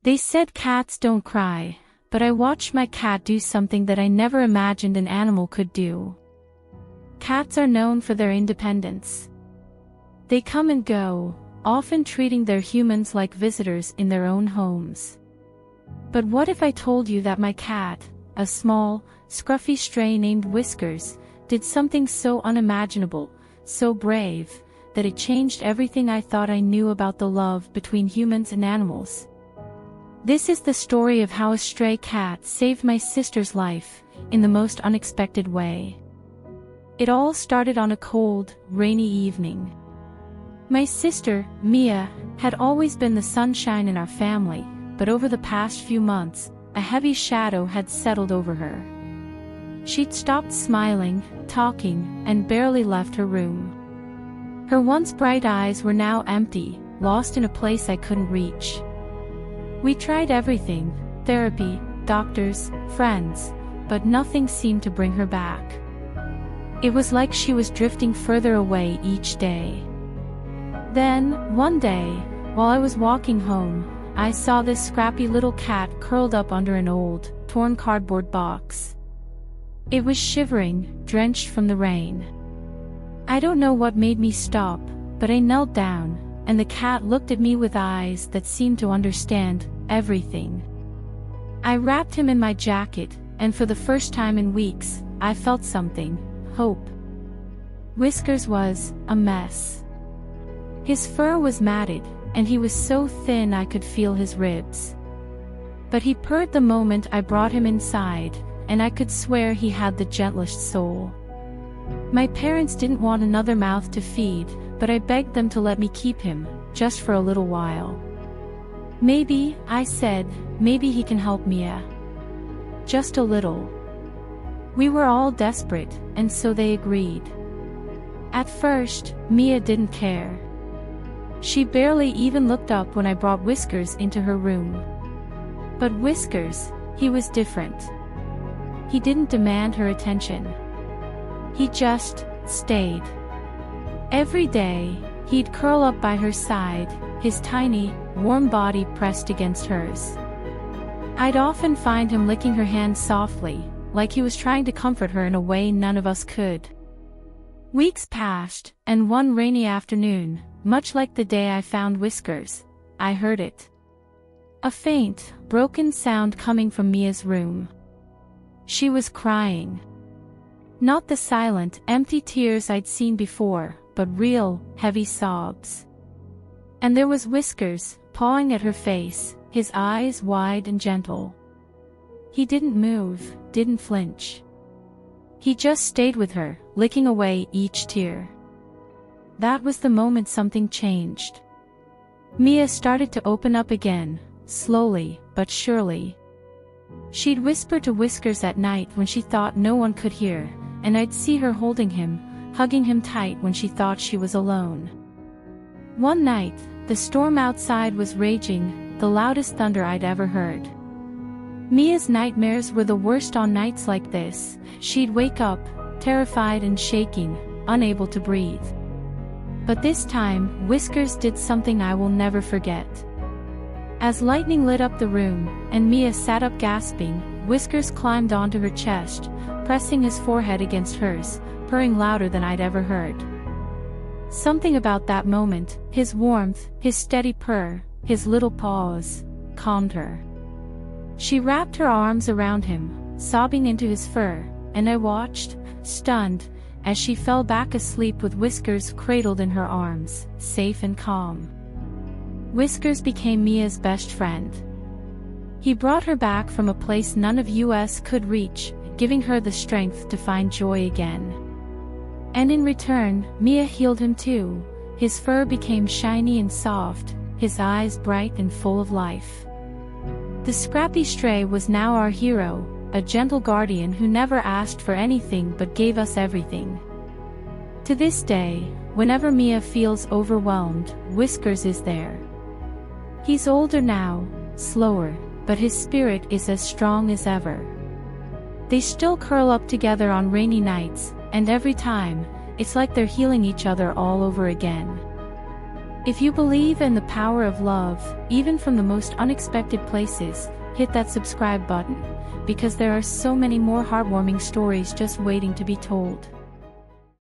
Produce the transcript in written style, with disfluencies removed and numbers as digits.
They said cats don't cry, but I watched my cat do something that I never imagined an animal could do. Cats are known for their independence. They come and go, often treating their humans like visitors in their own homes. But what if I told you that my cat, a small, scruffy stray named Whiskers, did something so unimaginable, so brave, that it changed everything I thought I knew about the love between humans and animals? This is the story of how a stray cat saved my sister's life, in the most unexpected way. It all started on a cold, rainy evening. My sister, Mia, had always been the sunshine in our family, but over the past few months, a heavy shadow had settled over her. She'd stopped smiling, talking, and barely left her room. Her once bright eyes were now empty, lost in a place I couldn't reach. We tried everything, therapy, doctors, friends, but nothing seemed to bring her back. It was like she was drifting further away each day. Then, one day, while I was walking home, I saw this scrappy little cat curled up under an old, torn cardboard box. It was shivering, drenched from the rain. I don't know what made me stop, but I knelt down, and the cat looked at me with eyes that seemed to understand everything. I wrapped him in my jacket, and for the first time in weeks, I felt something, hope. Whiskers was a mess. His fur was matted, and he was so thin I could feel his ribs. But he purred the moment I brought him inside, and I could swear he had the gentlest soul. My parents didn't want another mouth to feed, but I begged them to let me keep him, just for a little while. Maybe, I said, maybe he can help Mia. Just a little. We were all desperate, and so they agreed. At first, Mia didn't care. She barely even looked up when I brought Whiskers into her room. But Whiskers, he was different. He didn't demand her attention. He just stayed. Every day, he'd curl up by her side, his tiny, warm body pressed against hers. I'd often find him licking her hand softly, like he was trying to comfort her in a way none of us could. Weeks passed, and one rainy afternoon, much like the day I found Whiskers, I heard it. A faint, broken sound coming from Mia's room. She was crying. Not the silent, empty tears I'd seen before, but real, heavy sobs. And there was Whiskers, pawing at her face, his eyes wide and gentle. He didn't move, didn't flinch. He just stayed with her, licking away each tear. That was the moment something changed. Mia started to open up again, slowly, but surely. She'd whisper to Whiskers at night when she thought no one could hear, and I'd see her holding him, hugging him tight when she thought she was alone. One night, the storm outside was raging, the loudest thunder I'd ever heard. Mia's nightmares were the worst on nights like this. She'd wake up, terrified and shaking, unable to breathe. But this time, Whiskers did something I will never forget. As lightning lit up the room, and Mia sat up gasping, Whiskers climbed onto her chest, pressing his forehead against hers, purring louder than I'd ever heard. Something about that moment, his warmth, his steady purr, his little paws, calmed her. She wrapped her arms around him, sobbing into his fur, and I watched, stunned, as she fell back asleep with Whiskers cradled in her arms, safe and calm. Whiskers became Mia's best friend. He brought her back from a place none of us could reach, giving her the strength to find joy again. And in return, Mia healed him too. His fur became shiny and soft, his eyes bright and full of life. The scrappy stray was now our hero, a gentle guardian who never asked for anything but gave us everything. To this day, whenever Mia feels overwhelmed, Whiskers is there. He's older now, slower, but his spirit is as strong as ever. They still curl up together on rainy nights, and every time, it's like they're healing each other all over again. If you believe in the power of love, even from the most unexpected places, hit that subscribe button, because there are so many more heartwarming stories just waiting to be told.